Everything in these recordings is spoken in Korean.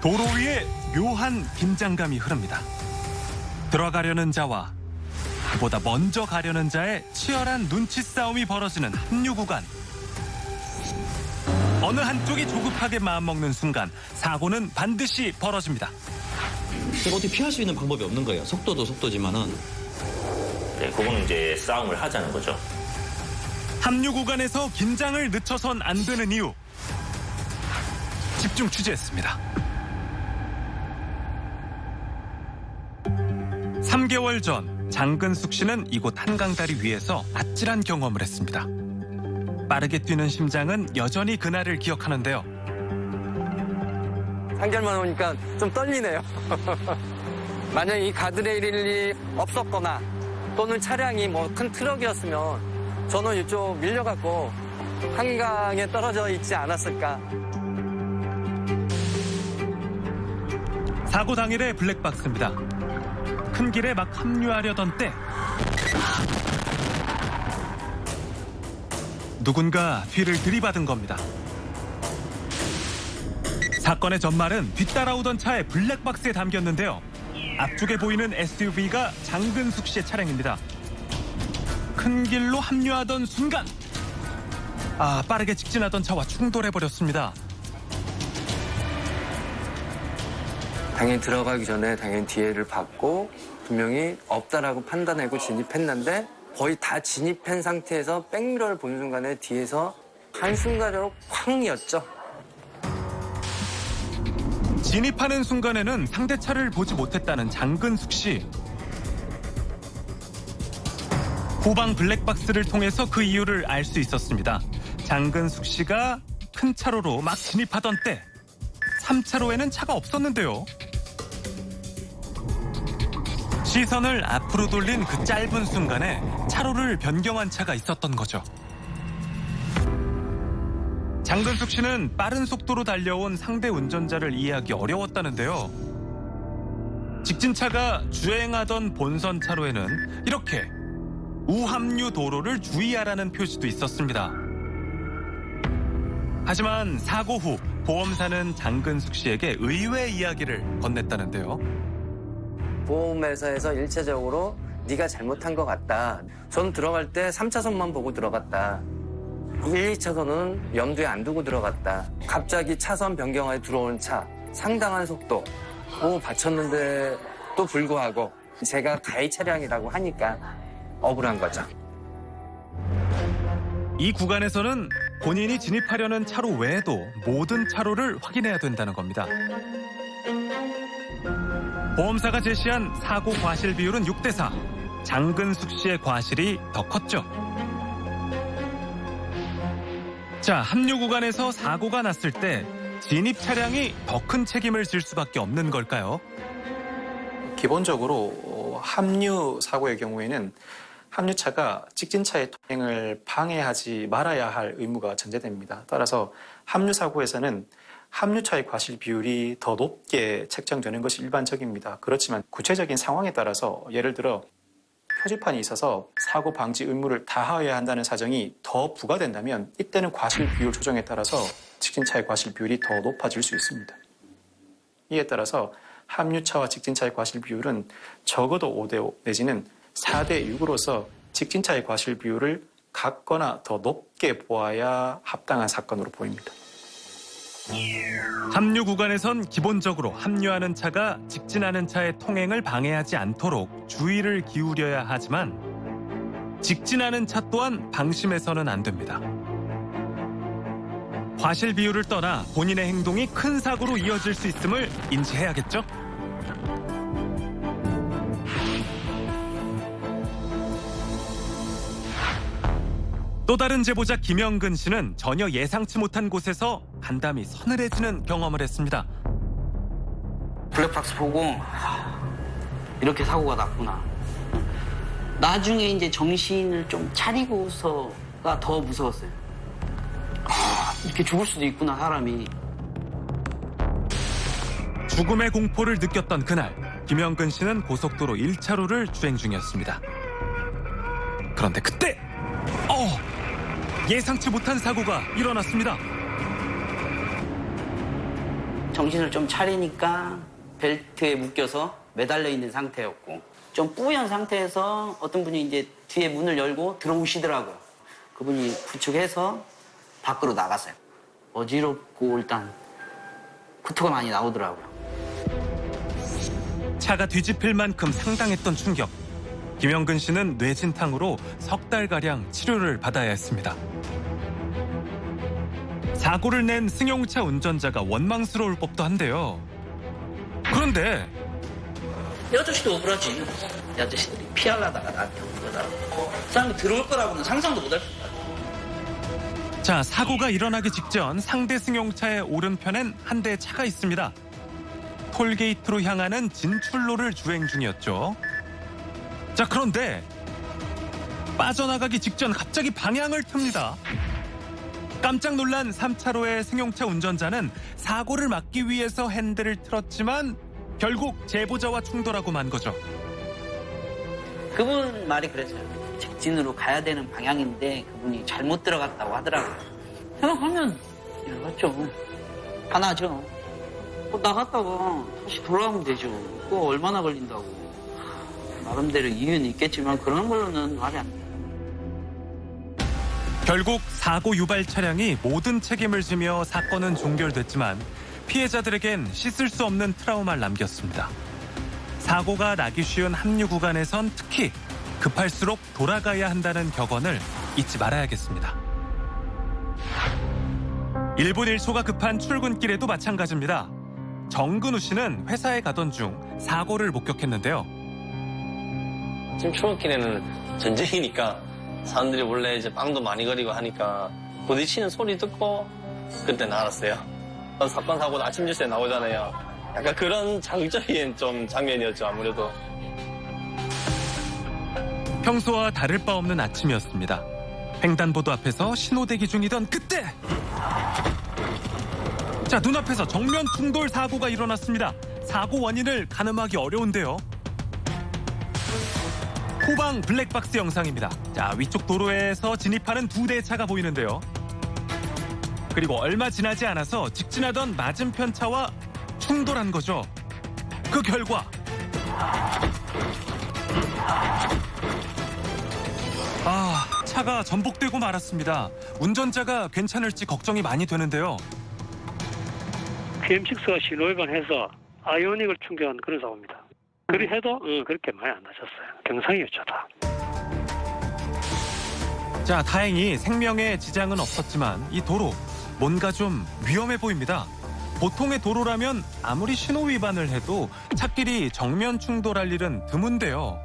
도로 위에 묘한 긴장감이 흐릅니다. 들어가려는 자와 그보다 먼저 가려는 자의 치열한 눈치 싸움이 벌어지는 합류 구간. 어느 한쪽이 조급하게 마음먹는 순간 사고는 반드시 벌어집니다. 어떻게 피할 수 있는 방법이 없는 거예요. 속도도 속도지만은. 네, 그거는 이제 싸움을 하자는 거죠. 합류 구간에서 긴장을 늦춰선 안 되는 이유. 집중 취재했습니다. 3개월 전 장근숙 씨는 이곳 한강다리 위에서 아찔한 경험을 했습니다. 빠르게 뛰는 심장은 여전히 그날을 기억하는데요. 3개월만 오니까 좀 떨리네요. 만약 이 가드레일이 없었거나 또는 차량이 뭐 큰 트럭이었으면 저는 이쪽 밀려갖고 한강에 떨어져 있지 않았을까. 사고 당일의 블랙박스입니다. 큰 길에 막 합류하려던 때 누군가 뒤를 들이받은 겁니다. 사건의 전말은 뒤따라오던 차의 블랙박스에 담겼는데요. 앞쪽에 보이는 SUV가 장근숙 씨의 차량입니다. 큰 길로 합류하던 순간 빠르게 직진하던 차와 충돌해버렸습니다. 당연히 들어가기 전에 당연히 뒤에를 봤고 분명히 없다라고 판단하고 진입했는데 거의 다 진입한 상태에서 백미러를 보는 순간에 뒤에서 한순간으로 쾅이었죠. 진입하는 순간에는 상대 차를 보지 못했다는 장근숙 씨. 후방 블랙박스를 통해서 그 이유를 알 수 있었습니다. 장근숙 씨가 큰 차로로 막 진입하던 때 3차로에는 차가 없었는데요. 시선을 앞으로 돌린 그 짧은 순간에 차로를 변경한 차가 있었던 거죠. 장근숙 씨는 빠른 속도로 달려온 상대 운전자를 이해하기 어려웠다는데요. 직진차가 주행하던 본선 차로에는 이렇게 우합류 도로를 주의하라는 표시도 있었습니다. 하지만 사고 후 보험사는 장근숙 씨에게 의외의 이야기를 건넸다는데요. 보험회사에서 일차적으로 네가 잘못한 것 같다. 전 들어갈 때 3차선만 보고 들어갔다. 1, 2차선은 염두에 안 두고 들어갔다. 갑자기 차선 변경하에 들어온 차, 상당한 속도, 받쳤는데도 불구하고 제가 가해 차량이라고 하니까 억울한 거죠. 이 구간에서는 본인이 진입하려는 차로 외에도 모든 차로를 확인해야 된다는 겁니다. 보험사가 제시한 사고 과실 비율은 6대4. 장근숙 씨의 과실이 더 컸죠. 자, 합류 구간에서 사고가 났을 때 진입 차량이 더 큰 책임을 질 수밖에 없는 걸까요? 기본적으로 합류 사고의 경우에는 합류차가 직진차의 통행을 방해하지 말아야 할 의무가 전제됩니다. 따라서 합류 사고에서는 합류차의 과실 비율이 더 높게 책정되는 것이 일반적입니다. 그렇지만 구체적인 상황에 따라서 예를 들어 표지판이 있어서 사고 방지 의무를 다하여야 한다는 사정이 더 부과된다면 이때는 과실 비율 조정에 따라서 직진차의 과실 비율이 더 높아질 수 있습니다. 이에 따라서 합류차와 직진차의 과실 비율은 적어도 5대5 내지는 4대6으로서 직진차의 과실 비율을 같거나 더 높게 보아야 합당한 사건으로 보입니다. 합류 구간에선 기본적으로 합류하는 차가 직진하는 차의 통행을 방해하지 않도록 주의를 기울여야 하지만 직진하는 차 또한 방심해서는 안 됩니다. 과실 비율을 떠나 본인의 행동이 큰 사고로 이어질 수 있음을 인지해야겠죠? 또 다른 제보자 김영근 씨는 전혀 예상치 못한 곳에서 간담이 서늘해지는 경험을 했습니다. 블랙박스 보고 이렇게 사고가 났구나. 나중에 이제 정신을 좀 차리고서가 더 무서웠어요. 이렇게 죽을 수도 있구나, 사람이. 죽음의 공포를 느꼈던 그날, 김영근 씨는 고속도로 1차로를 주행 중이었습니다. 그런데 그때 예상치 못한 사고가 일어났습니다. 정신을 좀 차리니까 벨트에 묶여서 매달려 있는 상태였고 좀 뿌연 상태에서 어떤 분이 이제 뒤에 문을 열고 들어오시더라고요. 그분이 부축해서 밖으로 나갔어요. 어지럽고 일단 구토가 많이 나오더라고요. 차가 뒤집힐 만큼 상당했던 충격. 김영근 씨는 뇌진탕으로 석 달가량 치료를 받아야 했습니다. 사고를 낸 승용차 운전자가 원망스러울 법도 한데요. 그런데 이 아저씨도 억울하지. 이 아저씨들이 피하려다가 나한테 온 거다. 사람이 들어올 거라고는 상상도 못할 거다. 자, 사고가 일어나기 직전 상대 승용차의 오른편엔 한 대의 차가 있습니다. 톨게이트로 향하는 진출로를 주행 중이었죠. 자, 그런데 빠져나가기 직전 갑자기 방향을 틉니다. 깜짝 놀란 3차로의 승용차 운전자는 사고를 막기 위해서 핸들을 틀었지만 결국 제보자와 충돌하고 만 거죠. 그분 말이 그랬어요. 직진으로 가야 되는 방향인데 그분이 잘못 들어갔다고 하더라고요. 생각하면 이러겠죠. 하나죠. 나갔다가 다시 돌아오면 되죠. 그거 얼마나 걸린다고. 나름대로 이유는 있겠지만 그런 걸로는 말이 안 돼요. 결국 사고 유발 차량이 모든 책임을 지며 사건은 종결됐지만 피해자들에겐 씻을 수 없는 트라우마를 남겼습니다. 사고가 나기 쉬운 합류 구간에선 특히 급할수록 돌아가야 한다는 격언을 잊지 말아야겠습니다. 1분 1초가 급한 출근길에도 마찬가지입니다. 정근우 씨는 회사에 가던 중 사고를 목격했는데요. 지금 출근길에는 전쟁이니까 사람들이 원래 이제 빵도 많이 거리고 하니까 부딪히는 소리 듣고 그때 알았어요. 사건 사고 아침 뉴스에 나오잖아요. 약간 그런 자극적인 좀 장면이었죠, 아무래도. 평소와 다를 바 없는 아침이었습니다. 횡단보도 앞에서 신호대기 중이던 그때! 자, 눈앞에서 정면 충돌 사고가 일어났습니다. 사고 원인을 가늠하기 어려운데요. 후방 블랙박스 영상입니다. 자, 위쪽 도로에서 진입하는 두 대의 차가 보이는데요. 그리고 얼마 지나지 않아서 직진하던 맞은편 차와 충돌한 거죠. 그 결과 차가 전복되고 말았습니다. 운전자가 괜찮을지 걱정이 많이 되는데요. PM6가 신호위반해서 아이오닉을 충격한 그런 사고입니다. 그리 해도 그렇게 많이 안 다쳤어요. 경상이었죠, 다. 자, 다행히 생명에 지장은 없었지만 이 도로 뭔가 좀 위험해 보입니다. 보통의 도로라면 아무리 신호 위반을 해도 차끼리 정면 충돌할 일은 드문데요.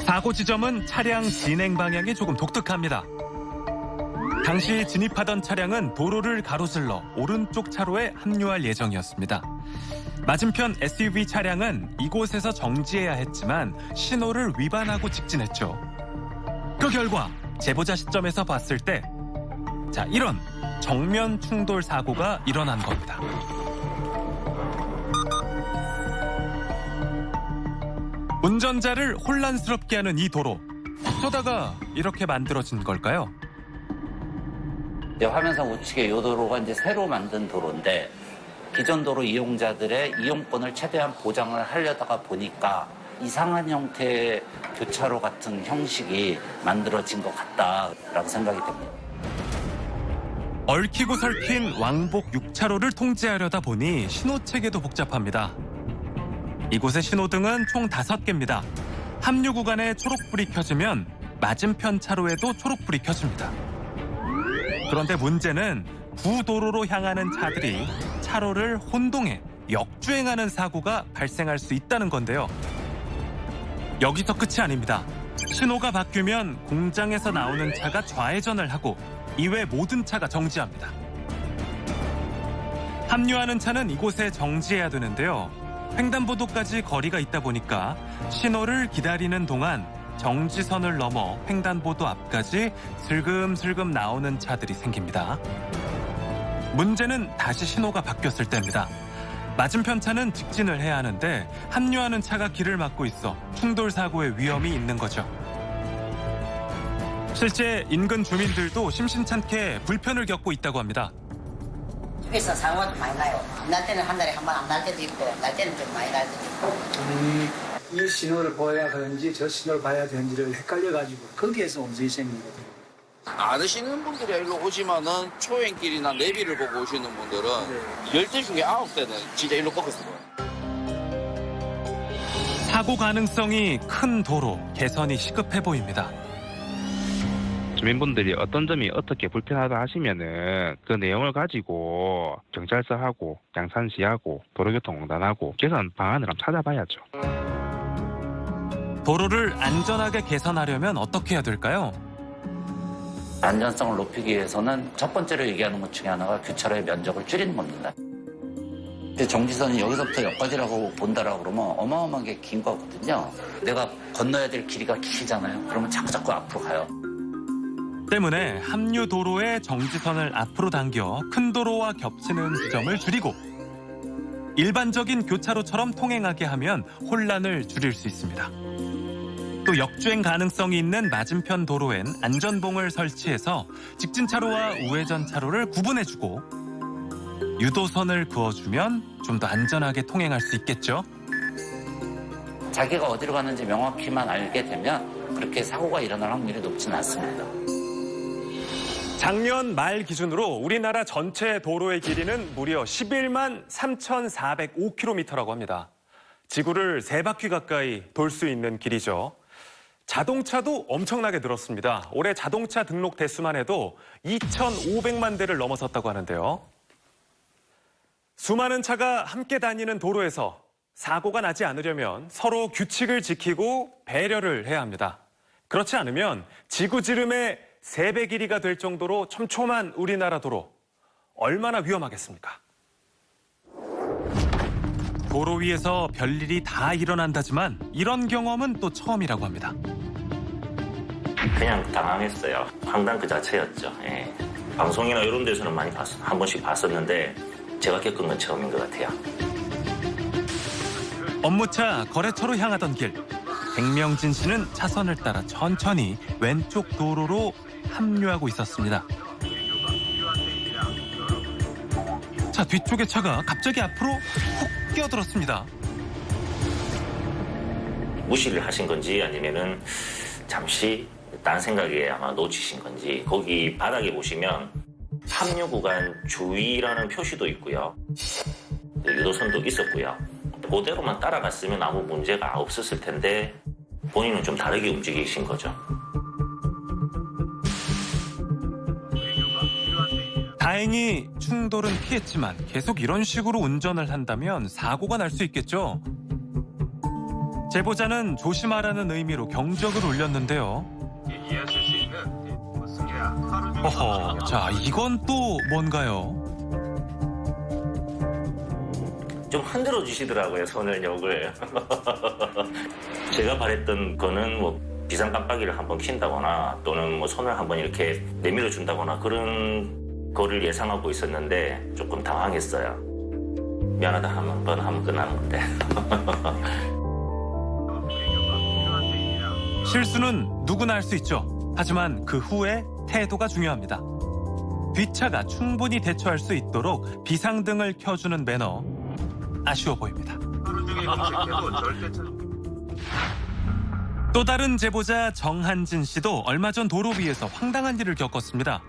사고 지점은 차량 진행 방향이 조금 독특합니다. 당시 진입하던 차량은 도로를 가로질러 오른쪽 차로에 합류할 예정이었습니다. 맞은편 SUV 차량은 이곳에서 정지해야 했지만 신호를 위반하고 직진했죠. 그 결과 제보자 시점에서 봤을 때 이런 정면 충돌 사고가 일어난 겁니다. 운전자를 혼란스럽게 하는 이 도로, 어쩌다가 이렇게 만들어진 걸까요? 화면상 우측에 이 도로가 이제 새로 만든 도로인데 기존 도로 이용자들의 이용권을 최대한 보장을 하려다가 보니까 이상한 형태의 교차로 같은 형식이 만들어진 것 같다라고 생각이 됩니다. 얽히고 설킨 왕복 6차로를 통제하려다 보니 신호체계도 복잡합니다. 이곳의 신호등은 총 5개입니다. 합류 구간에 초록불이 켜지면 맞은편 차로에도 초록불이 켜집니다. 그런데 문제는 구도로로 향하는 차들이 차로를 혼동해 역주행하는 사고가 발생할 수 있다는 건데요. 여기서 끝이 아닙니다. 신호가 바뀌면 공장에서 나오는 차가 좌회전을 하고 이외 모든 차가 정지합니다. 합류하는 차는 이곳에 정지해야 되는데요. 횡단보도까지 거리가 있다 보니까 신호를 기다리는 동안 정지선을 넘어 횡단보도 앞까지 슬금슬금 나오는 차들이 생깁니다. 문제는 다시 신호가 바뀌었을 때입니다. 맞은편 차는 직진을 해야 하는데 합류하는 차가 길을 막고 있어 충돌 사고의 위험이 있는 거죠. 실제 인근 주민들도 심심찮게 불편을 겪고 있다고 합니다. 그래서 사고가 좀 많이 나요. 안 날 때는 한 달에 한 번 안 날 때도 있고, 날 때는 좀 많이 날 때도 있고. 이 신호를 보아야 하는지 저 신호를 봐야 되는지를 헷갈려가지고 거기에서 문제가 생긴 거거든요. 아시는 분들이 일로 오지만은 초행길이나 내비를 보고 오시는 분들은 10대 중에 9대는 진짜 일로 꺾었을 거예요. 사고 가능성이 큰 도로 개선이 시급해 보입니다. 주민분들이 어떤 점이 어떻게 불편하다 하시면은 그 내용을 가지고 경찰서하고 양산시하고 도로교통공단하고 개선 방안을 한번 찾아봐야죠. 도로를 안전하게 개선하려면 어떻게 해야 될까요? 안전성을 높이기 위해서는 첫 번째로 얘기하는 것 중에 하나가 교차로의 면적을 줄이는 겁니다. 정지선이 여기서부터 여기까지라고 본다라고 그러면 어마어마하게 긴 거거든요. 내가 건너야 될 길이가 길잖아요. 그러면 자꾸 앞으로 가요. 때문에 합류 도로의 정지선을 앞으로 당겨 큰 도로와 겹치는 지점을 줄이고 일반적인 교차로처럼 통행하게 하면 혼란을 줄일 수 있습니다. 또 역주행 가능성이 있는 맞은편 도로엔 안전봉을 설치해서 직진 차로와 우회전 차로를 구분해주고 유도선을 그어주면 좀 더 안전하게 통행할 수 있겠죠. 자기가 어디로 가는지 명확히만 알게 되면 그렇게 사고가 일어날 확률이 높지는 않습니다. 작년 말 기준으로 우리나라 전체 도로의 길이는 무려 11만 3,405km라고 합니다. 지구를 3바퀴 가까이 돌 수 있는 길이죠. 자동차도 엄청나게 늘었습니다. 올해 자동차 등록 대수만 해도 2,500만 대를 넘어섰다고 하는데요. 수많은 차가 함께 다니는 도로에서 사고가 나지 않으려면 서로 규칙을 지키고 배려를 해야 합니다. 그렇지 않으면 지구지름의 3배 길이가 될 정도로 촘촘한 우리나라 도로, 얼마나 위험하겠습니까? 도로 위에서 별일이 다 일어난다지만 이런 경험은 또 처음이라고 합니다. 그냥 당황했어요. 황당 그 자체였죠. 예. 방송이나 이런 데서는 많이 한 번씩 봤었는데 제가 겪은 건 처음인 것 같아요. 업무차 거래처로 향하던 길. 백명진 씨는 차선을 따라 천천히 왼쪽 도로로 합류하고 있었습니다. 자, 뒤쪽의 차가 갑자기 앞으로 훅 끼어들었습니다. 무시를 하신 건지 아니면은 잠시 딴 생각에 아마 놓치신 건지 거기 바닥에 보시면 합류 구간 주의라는 표시도 있고요. 유도선도 있었고요. 그대로만 따라갔으면 아무 문제가 없었을 텐데 본인은 좀 다르게 움직이신 거죠. 다행히 충돌은 피했지만 계속 이런 식으로 운전을 한다면 사고가 날 수 있겠죠. 제보자는 조심하라는 의미로 경적을 울렸는데요. 어허, 자, 이건 또 뭔가요? 좀 흔들어 주시더라고요, 손을 욕을. 제가 바랬던 거는 뭐 비상 깜빡이를 한번 킨다거나 또는 뭐 손을 한번 이렇게 내밀어 준다거나 그런 거를 예상하고 있었는데 조금 당황했어요. 미안하다 한 번 하면 끝나는 건데. 실수는 누구나 할 수 있죠. 하지만 그 후에 태도가 중요합니다. 뒷차가 충분히 대처할 수 있도록 비상등을 켜주는 매너. 아쉬워 보입니다. 또 다른 제보자 정한진 씨도 얼마 전 도로 위에서 황당한 일을 겪었습니다.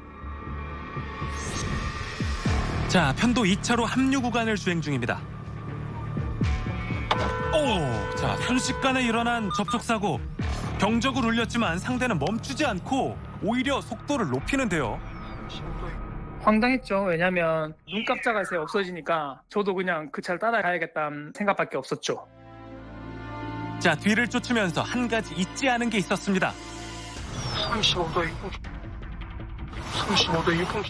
자, 편도 2차로 합류 구간을 주행 중입니다. 오, 자, 순식간에 일어난 접촉사고. 경적을 울렸지만 상대는 멈추지 않고 오히려 속도를 높이는데요. 황당했죠. 왜냐면 눈 깜짝할 새 없어지니까 저도 그냥 그 차를 따라가야겠다는 생각밖에 없었죠. 자, 뒤를 쫓으면서 한 가지 잊지 않은 게 있었습니다. 35도 6분.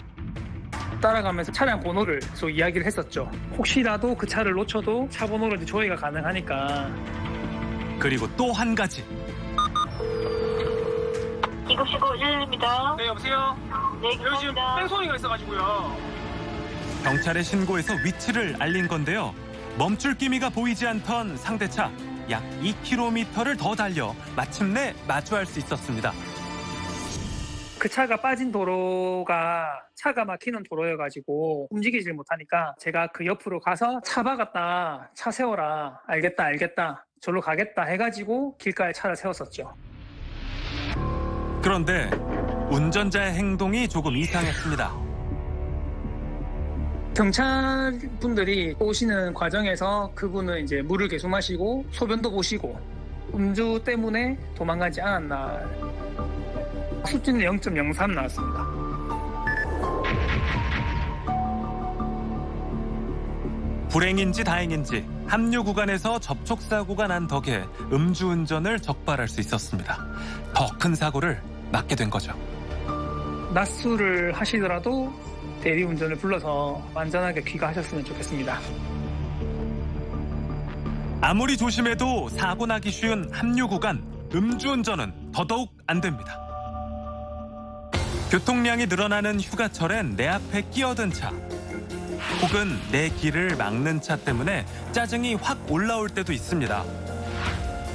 따라가면서 차량 번호를 계속 이야기를 했었죠. 혹시라도 그 차를 놓쳐도 차 번호를 이제 조회가 가능하니까. 그리고 또 한 가지. 2919-1입니다. 네, 여보세요? 네, 여기 지금 뺑소니가 있어가지고요. 경찰에 신고해서 위치를 알린 건데요. 멈출 기미가 보이지 않던 상대차 약 2km를 더 달려 마침내 마주할 수 있었습니다. 그 차가 빠진 도로가 차가 막히는 도로여가지고 움직이질 못하니까 제가 그 옆으로 가서 차 박았다, 차 세워라, 알겠다, 절로 가겠다 해가지고 길가에 차를 세웠었죠. 그런데 운전자의 행동이 조금 이상했습니다. 경찰분들이 오시는 과정에서 그분은 이제 물을 계속 마시고 소변도 보시고 음주 때문에 도망가지 않았나. 수치는 0.03 나왔습니다. 불행인지 다행인지 합류 구간에서 접촉사고가 난 덕에 음주운전을 적발할 수 있었습니다. 더 큰 사고를 막게 된 거죠. 낮술을 하시더라도 대리운전을 불러서 안전하게 귀가하셨으면 좋겠습니다. 아무리 조심해도 사고 나기 쉬운 합류 구간, 음주운전은 더더욱 안 됩니다. 교통량이 늘어나는 휴가철엔 내 앞에 끼어든 차, 혹은 내 길을 막는 차 때문에 짜증이 확 올라올 때도 있습니다.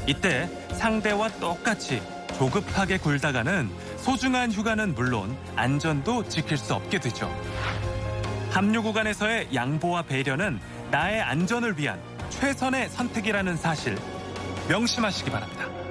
이때 상대와 똑같이 조급하게 굴다가는 소중한 휴가는 물론 안전도 지킬 수 없게 되죠. 합류 구간에서의 양보와 배려는 나의 안전을 위한 최선의 선택이라는 사실 명심하시기 바랍니다.